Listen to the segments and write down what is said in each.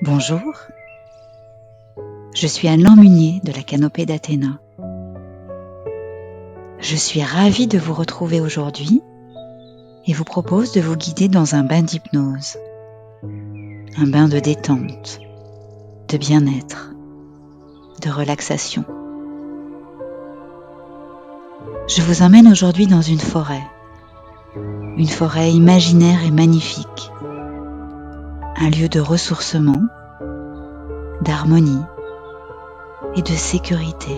Bonjour, je suis Anne Munier de la Canopée d'Athéna. Je suis ravie de vous retrouver aujourd'hui et vous propose de vous guider dans un bain d'hypnose, un bain de détente, de bien-être, de relaxation. Je vous emmène aujourd'hui dans une forêt imaginaire et magnifique, un lieu de ressourcement, d'harmonie et de sécurité.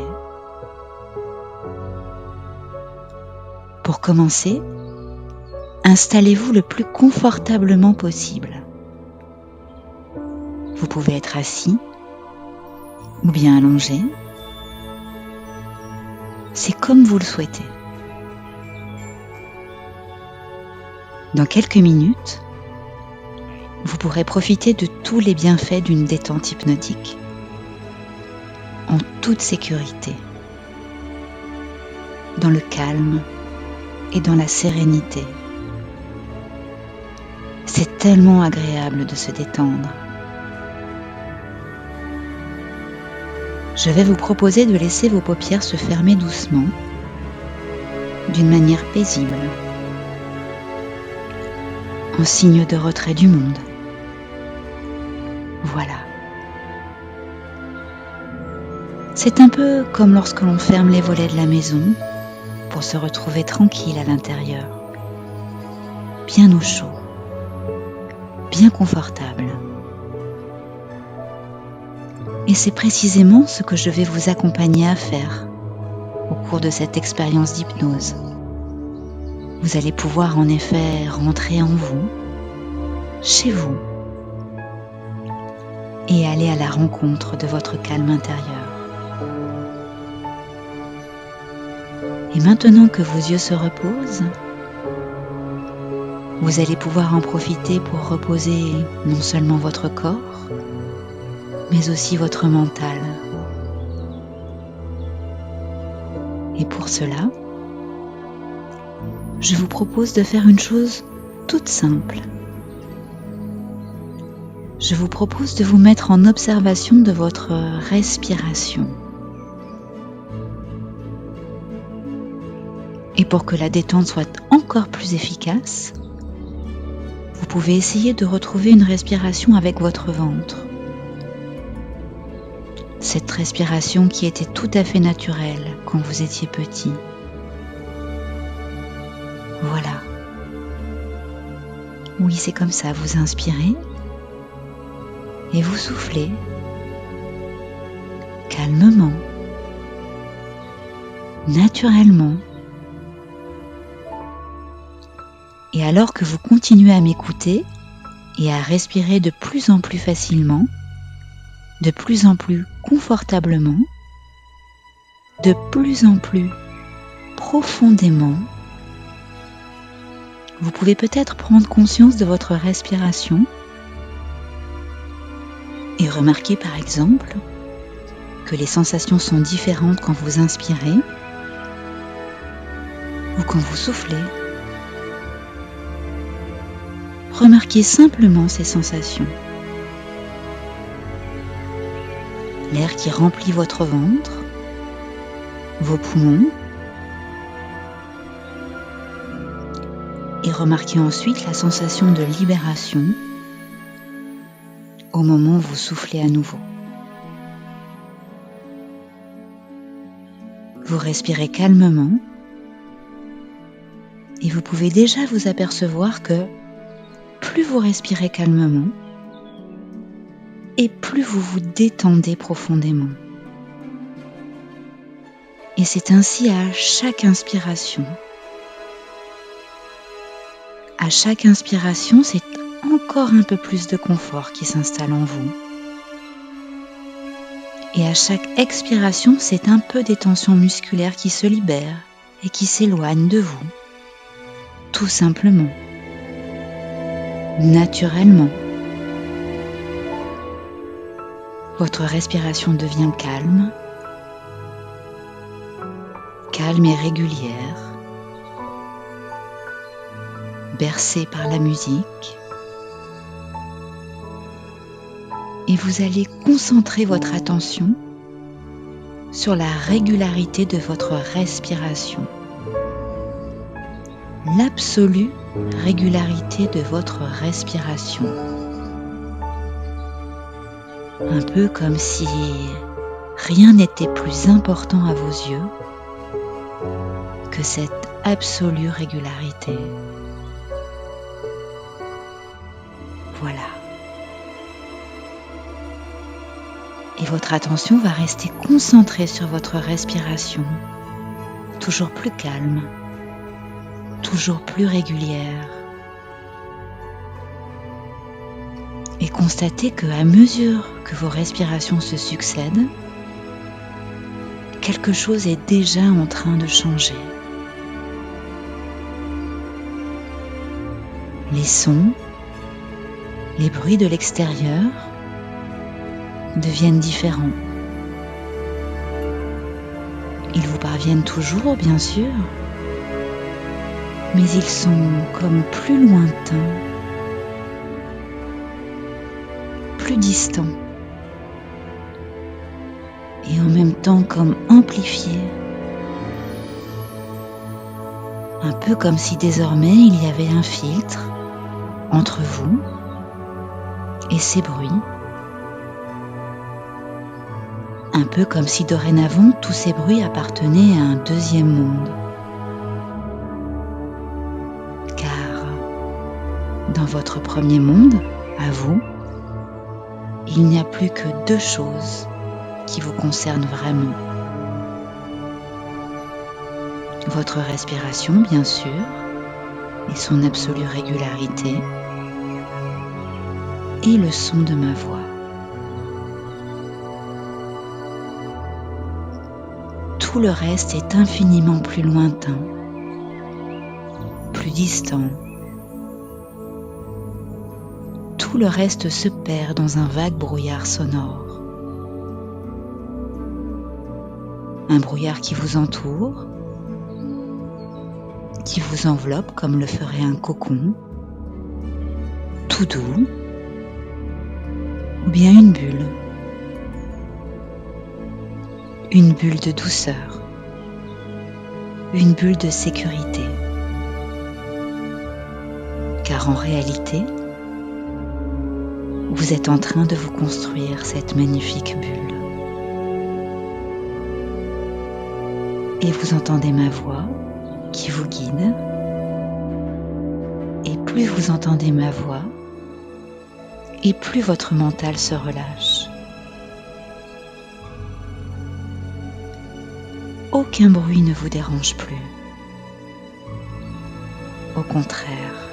Pour commencer, installez-vous le plus confortablement possible. Vous pouvez être assis ou bien allongé. C'est comme vous le souhaitez. Dans quelques minutes, vous pourrez profiter de tous les bienfaits d'une détente hypnotique, en toute sécurité, dans le calme et dans la sérénité. C'est tellement agréable de se détendre. Je vais vous proposer de laisser vos paupières se fermer doucement, d'une manière paisible, en signe de retrait du monde. Voilà. C'est un peu comme lorsque l'on ferme les volets de la maison pour se retrouver tranquille à l'intérieur, bien au chaud, bien confortable. Et c'est précisément ce que je vais vous accompagner à faire au cours de cette expérience d'hypnose. Vous allez pouvoir en effet rentrer en vous, chez vous, et aller à la rencontre de votre calme intérieur. Et maintenant que vos yeux se reposent, vous allez pouvoir en profiter pour reposer non seulement votre corps, mais aussi votre mental. Et pour cela, je vous propose de faire une chose toute simple. Je vous propose de vous mettre en observation de votre respiration. Et pour que la détente soit encore plus efficace, vous pouvez essayer de retrouver une respiration avec votre ventre. Cette respiration qui était tout à fait naturelle quand vous étiez petit. Voilà. Oui, c'est comme ça, vous inspirez et vous soufflez calmement, naturellement. Et alors que vous continuez à m'écouter et à respirer de plus en plus facilement, de plus en plus confortablement, de plus en plus profondément, vous pouvez peut-être prendre conscience de votre respiration et remarquer par exemple que les sensations sont différentes quand vous inspirez ou quand vous soufflez. Remarquez simplement ces sensations. L'air qui remplit votre ventre, vos poumons, et remarquez ensuite la sensation de libération au moment où vous soufflez à nouveau. Vous respirez calmement et vous pouvez déjà vous apercevoir que plus vous respirez calmement et plus vous vous détendez profondément. Et c'est ainsi à chaque inspiration. À chaque inspiration, c'est encore un peu plus de confort qui s'installe en vous. Et à chaque expiration, c'est un peu des tensions musculaires qui se libèrent et qui s'éloignent de vous. Tout simplement. Naturellement. Votre respiration devient calme et régulière, bercée par la musique, et vous allez concentrer votre attention sur la régularité de votre respiration. L'absolue régularité de votre respiration. Un peu comme si rien n'était plus important à vos yeux que cette absolue régularité. Voilà. Et votre attention va rester concentrée sur votre respiration, toujours plus calme, toujours plus régulière. Et constatez qu'à mesure que vos respirations se succèdent, quelque chose est déjà en train de changer. Les sons, les bruits de l'extérieur deviennent différents. Ils vous parviennent toujours, bien sûr, mais ils sont comme plus lointains, plus distants, et en même temps comme amplifiés. Un peu comme si désormais il y avait un filtre entre vous et ces bruits. Un peu comme si dorénavant tous ces bruits appartenaient à un deuxième monde. Car dans votre premier monde, à vous, il n'y a plus que deux choses qui vous concernent vraiment. Votre respiration, bien sûr, et son absolue régularité, et le son de ma voix. Tout le reste est infiniment plus lointain, plus distant. Tout le reste se perd dans un vague brouillard sonore. Un brouillard qui vous entoure, qui vous enveloppe comme le ferait un cocon, tout doux, ou bien une bulle de douceur, une bulle de sécurité. Car en réalité, vous êtes en train de vous construire cette magnifique bulle. Et vous entendez ma voix qui vous guide. Et plus vous entendez ma voix, et plus votre mental se relâche. Aucun bruit ne vous dérange plus. Au contraire,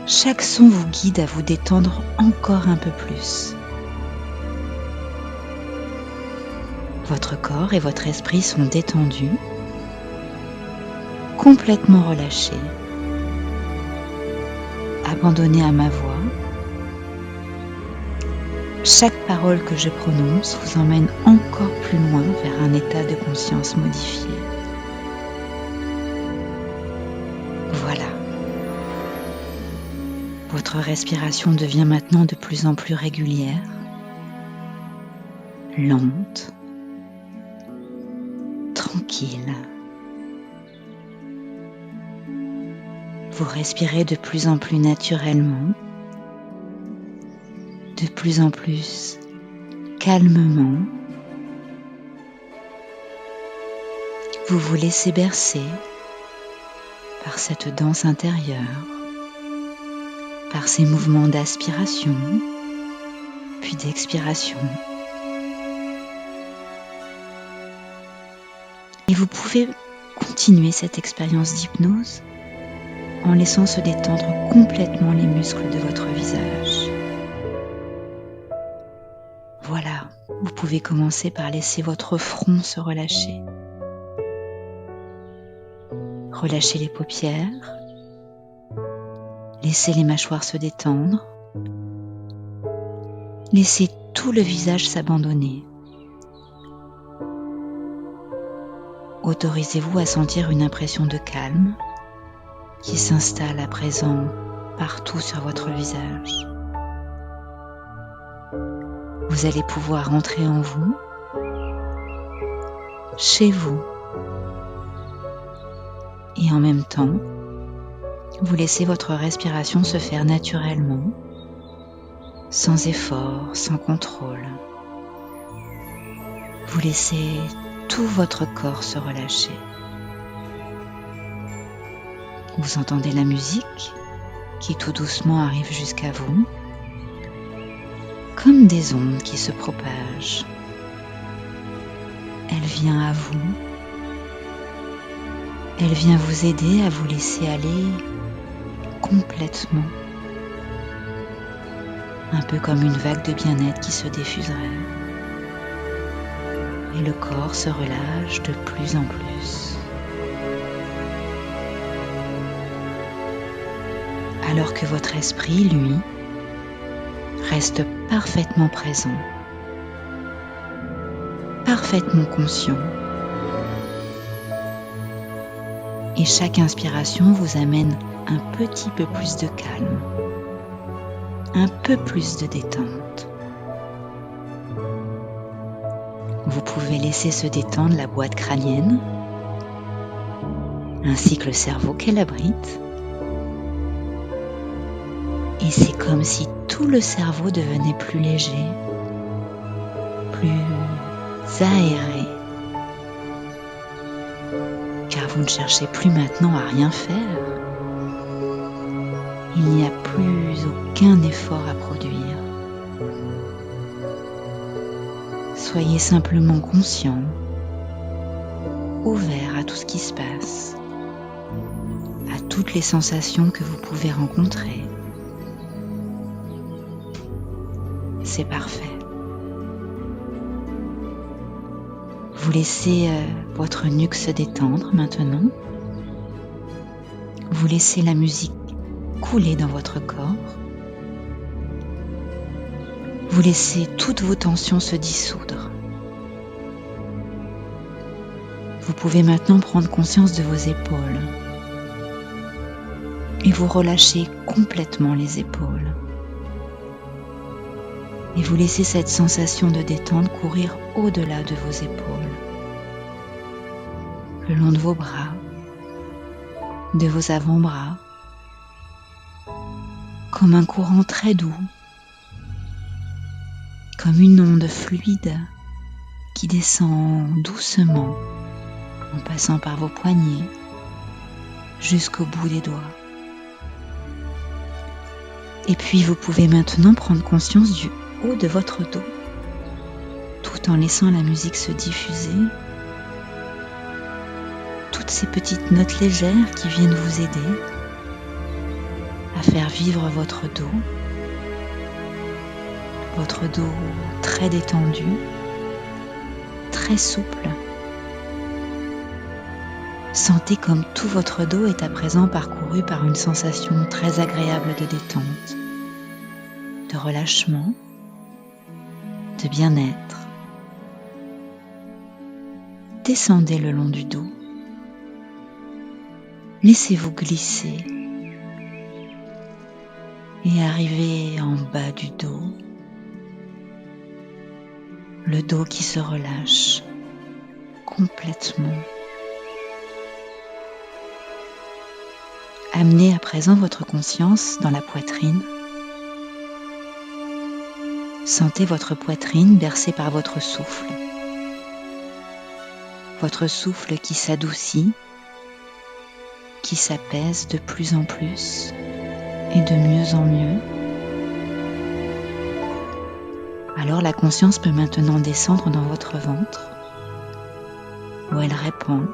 chaque son vous guide à vous détendre encore un peu plus. Votre corps et votre esprit sont détendus, complètement relâchés, abandonnés à ma voix. Chaque parole que je prononce vous emmène encore plus loin vers un état de conscience modifié. Voilà. Votre respiration devient maintenant de plus en plus régulière, lente, tranquille. Vous respirez de plus en plus naturellement, de plus en plus calmement. Vous vous laissez bercer par cette danse intérieure, par ces mouvements d'aspiration, puis d'expiration. Et vous pouvez continuer cette expérience d'hypnose en laissant se détendre complètement les muscles de votre visage. Voilà, vous pouvez commencer par laisser votre front se relâcher. Relâchez les paupières, laissez les mâchoires se détendre, laissez tout le visage s'abandonner. Autorisez-vous à sentir une impression de calme qui s'installe à présent partout sur votre visage. vous allez pouvoir entrer en vous, chez vous, et en même temps, vous laissez votre respiration se faire naturellement, sans effort, sans contrôle. Vous laissez tout votre corps se relâcher. Vous entendez la musique qui tout doucement arrive jusqu'à vous, comme des ondes qui se propagent. Elle vient à vous. Elle vient vous aider à vous laisser aller complètement. Un peu comme une vague de bien-être qui se diffuserait. Et le corps se relâche de plus en plus. Alors que votre esprit, lui, reste parfaitement présent, parfaitement conscient. Et chaque inspiration vous amène un petit peu plus de calme, un peu plus de détente. Vous pouvez laisser se détendre la boîte crânienne, ainsi que le cerveau qu'elle abrite. Et c'est comme si tout le cerveau devenait plus léger, plus aéré. Car vous ne cherchez plus maintenant à rien faire. Il n'y a plus aucun effort à produire. Soyez simplement conscient, ouvert à tout ce qui se passe, à toutes les sensations que vous pouvez rencontrer. C'est parfait. Vous laissez votre nuque se détendre maintenant. Vous laissez la musique couler dans votre corps. Vous laissez toutes vos tensions se dissoudre. Vous pouvez maintenant prendre conscience de vos épaules et vous relâchez complètement les épaules. Et vous laissez cette sensation de détente courir au-delà de vos épaules, le long de vos bras, de vos avant-bras, comme un courant très doux, comme une onde fluide qui descend doucement en passant par vos poignets jusqu'au bout des doigts. Et puis vous pouvez maintenant prendre conscience du haut de votre dos, tout en laissant la musique se diffuser. Toutes ces petites notes légères qui viennent vous aider à faire vivre votre dos très détendu, très souple. Sentez comme tout votre dos est à présent parcouru par une sensation très agréable de détente, de relâchement, de bien-être. Descendez le long du dos. Laissez-vous glisser et arrivez en bas du dos. Le dos qui se relâche complètement. Amenez à présent votre conscience dans la poitrine. Sentez votre poitrine bercée par votre souffle. Votre souffle qui s'adoucit, qui s'apaise de plus en plus et de mieux en mieux. Alors la conscience peut maintenant descendre dans votre ventre, où elle répand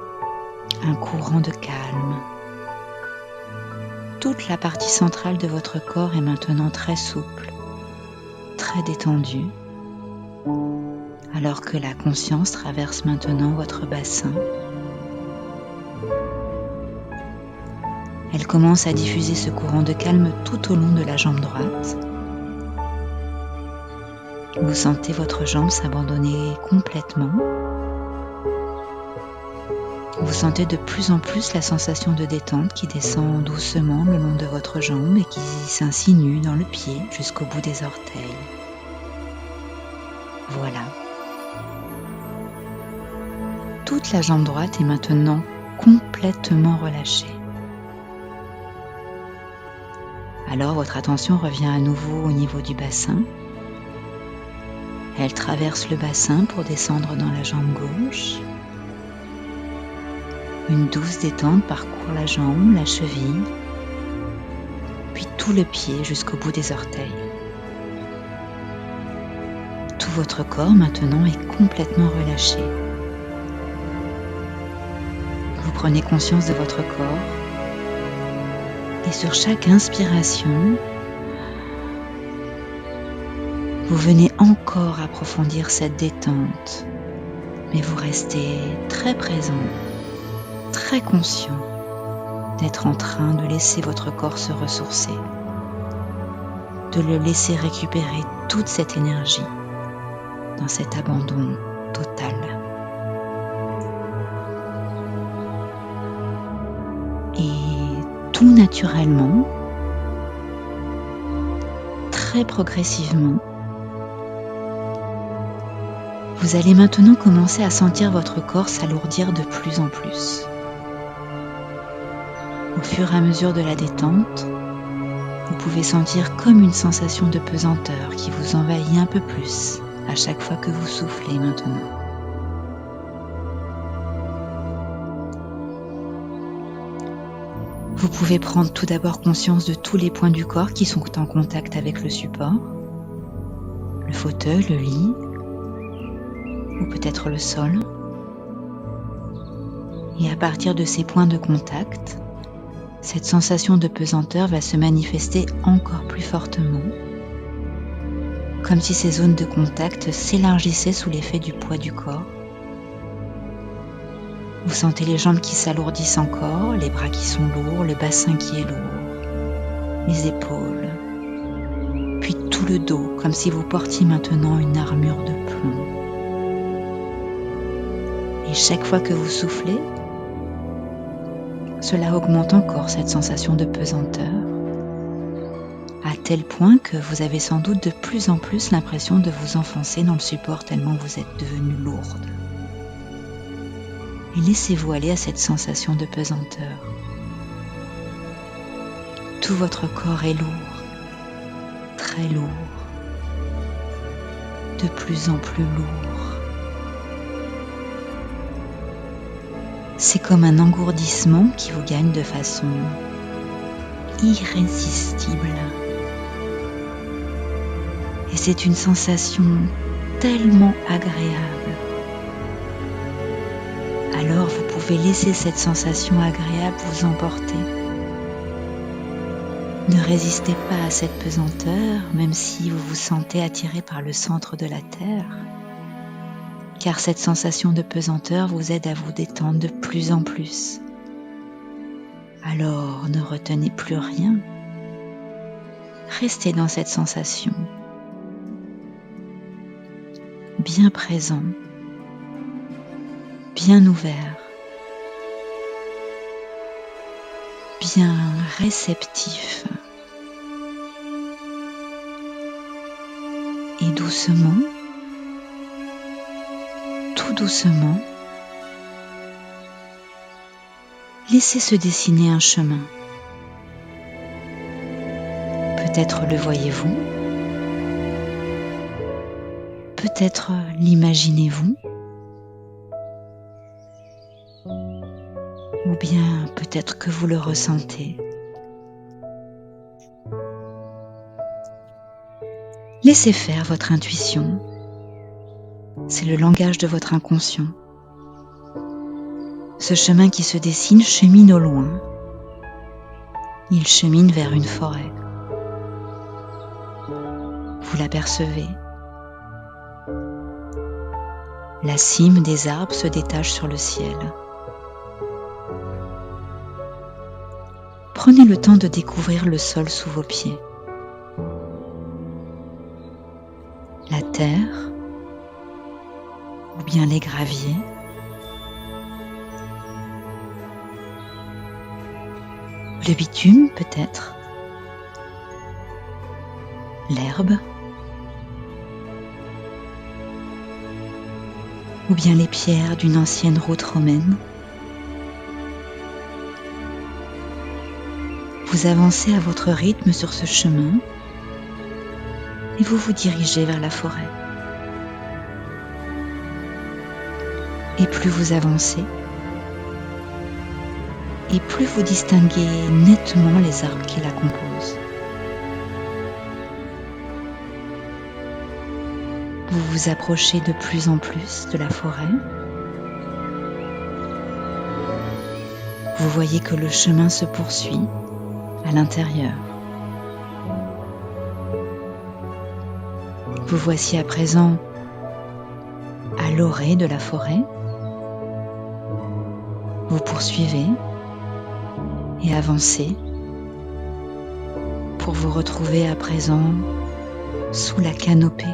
un courant de calme. Toute la partie centrale de votre corps est maintenant très souple, très détendue, alors que la conscience traverse maintenant votre bassin. Elle commence à diffuser ce courant de calme tout au long de la jambe droite. Vous sentez votre jambe s'abandonner complètement. Vous sentez de plus en plus la sensation de détente qui descend doucement le long de votre jambe et qui s'insinue dans le pied jusqu'au bout des orteils. Voilà. Toute la jambe droite est maintenant complètement relâchée. Alors votre attention revient à nouveau au niveau du bassin. Elle traverse le bassin pour descendre dans la jambe gauche. Une douce détente parcourt la jambe, la cheville, puis tout le pied jusqu'au bout des orteils. Tout votre corps maintenant est complètement relâché. Vous prenez conscience de votre corps et sur chaque inspiration, vous venez encore approfondir cette détente, mais vous restez très présent, très conscient d'être en train de laisser votre corps se ressourcer, de le laisser récupérer toute cette énergie dans cet abandon total. Et tout naturellement, très progressivement, vous allez maintenant commencer à sentir votre corps s'alourdir de plus en plus. Au fur et à mesure de la détente, vous pouvez sentir comme une sensation de pesanteur qui vous envahit un peu plus à chaque fois que vous soufflez maintenant. Vous pouvez prendre tout d'abord conscience de tous les points du corps qui sont en contact avec le support, le fauteuil, le lit, ou peut-être le sol. Et à partir de ces points de contact, cette sensation de pesanteur va se manifester encore plus fortement, comme si ces zones de contact s'élargissaient sous l'effet du poids du corps. Vous sentez les jambes qui s'alourdissent encore, les bras qui sont lourds, le bassin qui est lourd, les épaules, puis tout le dos, comme si vous portiez maintenant une armure de plomb. Et chaque fois que vous soufflez, cela augmente encore cette sensation de pesanteur, à tel point que vous avez sans doute de plus en plus l'impression de vous enfoncer dans le support tellement vous êtes devenue lourde. Et laissez-vous aller à cette sensation de pesanteur. Tout votre corps est lourd, très lourd, de plus en plus lourd. C'est comme un engourdissement qui vous gagne de façon irrésistible. Et c'est une sensation tellement agréable. Alors vous pouvez laisser cette sensation agréable vous emporter. Ne résistez pas à cette pesanteur, même si vous vous sentez attiré par le centre de la Terre, car cette sensation de pesanteur vous aide à vous détendre de plus en plus. Alors ne retenez plus rien. Restez dans cette sensation, bien présent, bien ouvert, bien réceptif. Et doucement, tout doucement, laissez se dessiner un chemin. Peut-être le voyez-vous, peut-être l'imaginez-vous, ou bien peut-être que vous le ressentez. Laissez faire votre intuition. C'est le langage de votre inconscient. Ce chemin qui se dessine chemine au loin. Il chemine vers une forêt. Vous l'apercevez. La cime des arbres se détache sur le ciel. Prenez le temps de découvrir le sol sous vos pieds. La terre, ou bien les graviers. Le bitume peut-être. L'herbe. ou bien les pierres d'une ancienne route romaine. Vous avancez à votre rythme sur ce chemin et vous vous dirigez vers la forêt. Et plus vous avancez, et plus vous distinguez nettement les arbres qui la composent. Vous vous approchez de plus en plus de la forêt. Vous voyez que le chemin se poursuit à l'intérieur. Vous voici à présent à l'orée de la forêt. Vous poursuivez et avancez pour vous retrouver à présent sous la canopée.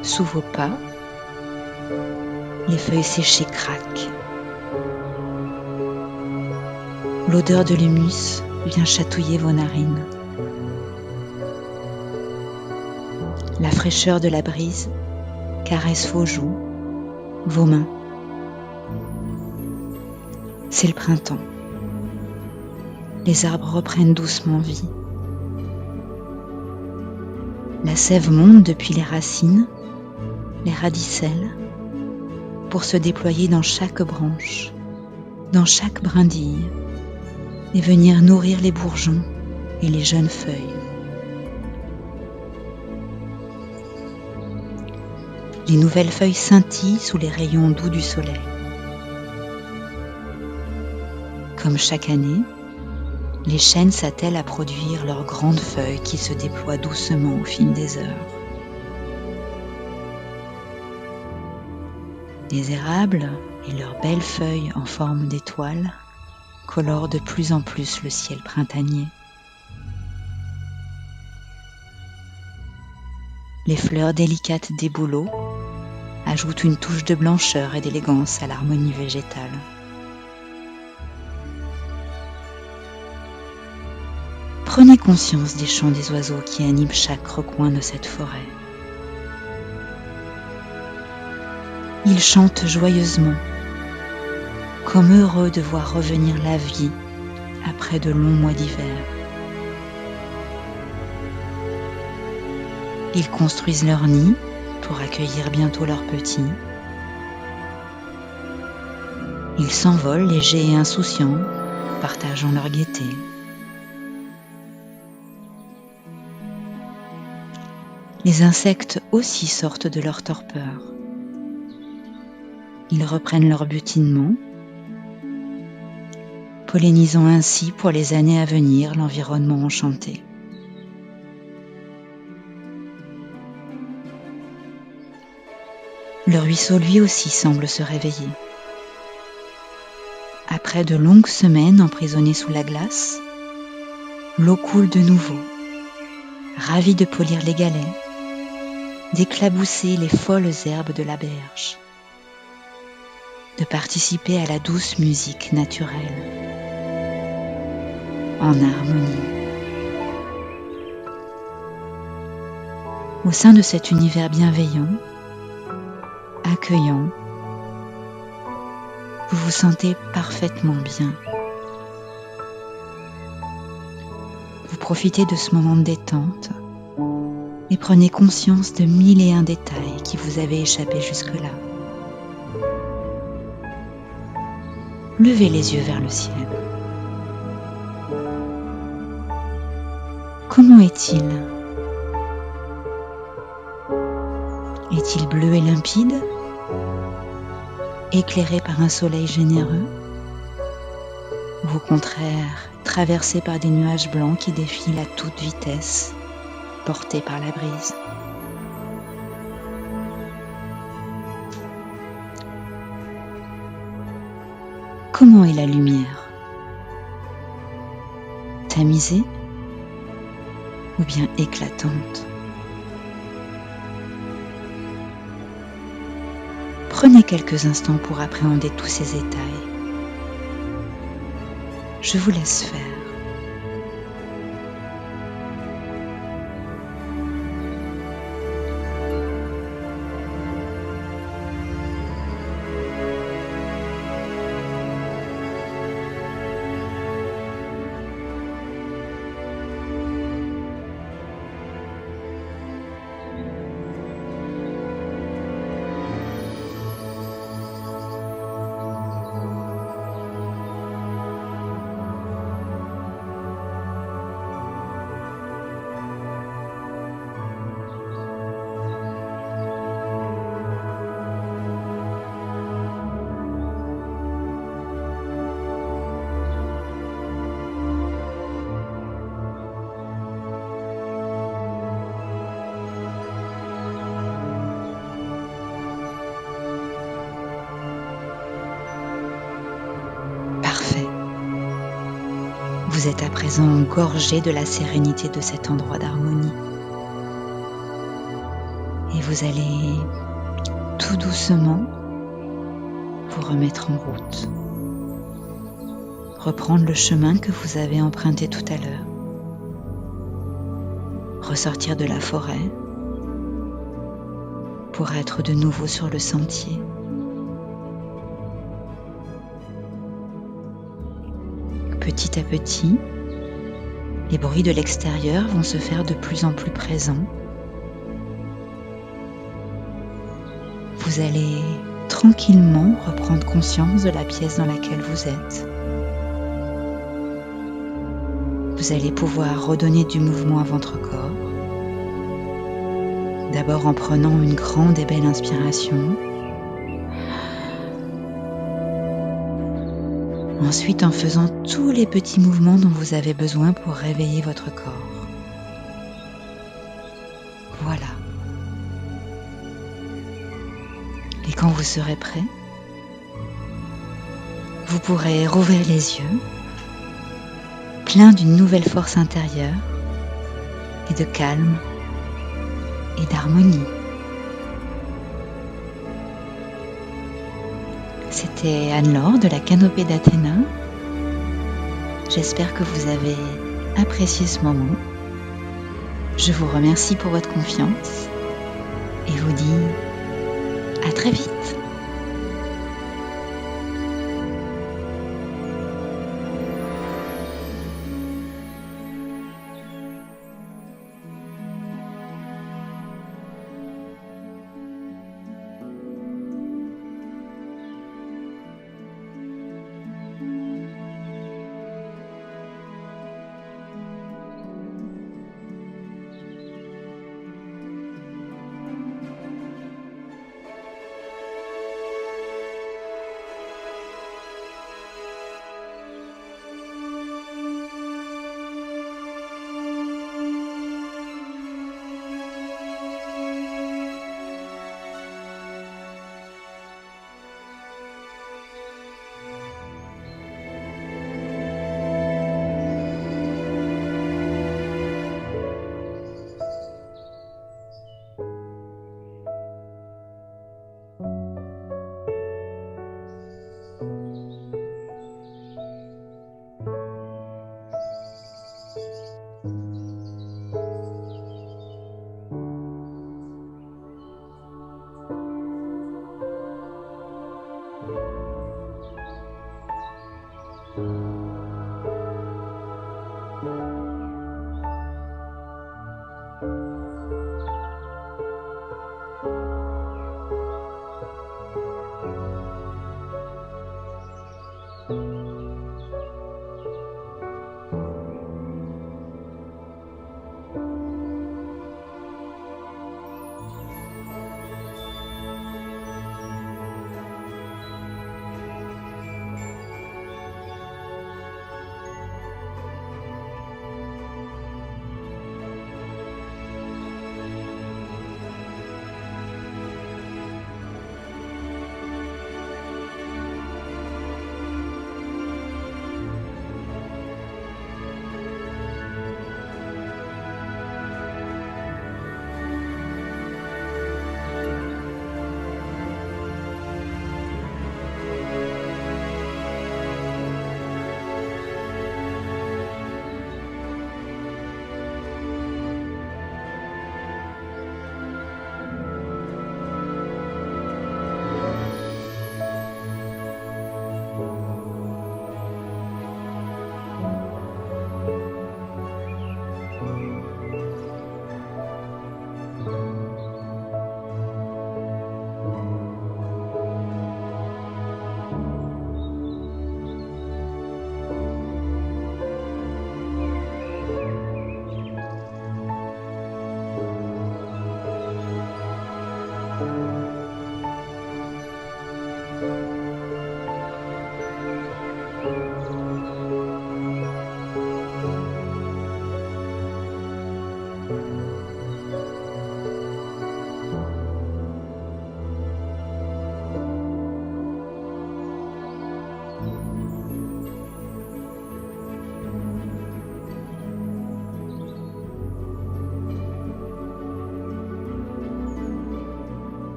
Sous vos pas, les feuilles séchées craquent. L'odeur de l'humus vient chatouiller vos narines. La fraîcheur de la brise caresse vos joues, vos mains. C'est le printemps. Les arbres reprennent doucement vie. La sève monte depuis les racines, les radicelles, pour se déployer dans chaque branche, dans chaque brindille, et venir nourrir les bourgeons et les jeunes feuilles. Les nouvelles feuilles scintillent sous les rayons doux du soleil. Comme chaque année, les chênes s'attellent à produire leurs grandes feuilles qui se déploient doucement au fil des heures. Les érables et leurs belles feuilles en forme d'étoiles colorent de plus en plus le ciel printanier. Les fleurs délicates des bouleaux ajoutent une touche de blancheur et d'élégance à l'harmonie végétale. Prenez conscience des chants des oiseaux qui animent chaque recoin de cette forêt. Ils chantent joyeusement, comme heureux de voir revenir la vie après de longs mois d'hiver. Ils construisent leur nid pour accueillir bientôt leurs petits. Ils s'envolent légers et insouciants, partageant leur gaieté. Les insectes aussi sortent de leur torpeur. Ils reprennent leur butinement, pollinisant ainsi pour les années à venir l'environnement enchanté. Le ruisseau lui aussi semble se réveiller. Après de longues semaines emprisonnées sous la glace, l'eau coule de nouveau, ravie de polir les galets, d'éclabousser les folles herbes de la berge, de participer à la douce musique naturelle, en harmonie. Au sein de cet univers bienveillant, accueillant, vous vous sentez parfaitement bien. Vous profitez de ce moment de détente et prenez conscience de 1001 détails qui vous avaient échappé jusque-là. Levez les yeux vers le ciel. Comment est-il ? Est-il bleu et limpide ? Éclairé par un soleil généreux ? Ou au contraire, traversé par des nuages blancs qui défilent à toute vitesse, portés par la brise ? Comment est la lumière ? Tamisée ou bien éclatante ? Prenez quelques instants pour appréhender tous ces détails. Je vous laisse faire. Vous êtes à présent gorgé de la sérénité de cet endroit d'harmonie. Et vous allez tout doucement vous remettre en route. Reprendre le chemin que vous avez emprunté tout à l'heure. Ressortir de la forêt pour être de nouveau sur le sentier. Petit à petit, les bruits de l'extérieur vont se faire de plus en plus présents. Vous allez tranquillement reprendre conscience de la pièce dans laquelle vous êtes. Vous allez pouvoir redonner du mouvement à votre corps. D'abord en prenant une grande et belle inspiration. Ensuite en faisant tous les petits mouvements dont vous avez besoin pour réveiller votre corps. Voilà. Et quand vous serez prêt, vous pourrez rouvrir les yeux, plein d'une nouvelle force intérieure et de calme et d'harmonie. C'était Anne-Laure de la Canopée d'Athéna. J'espère que vous avez apprécié ce moment. Je vous remercie pour votre confiance et vous dis à très vite.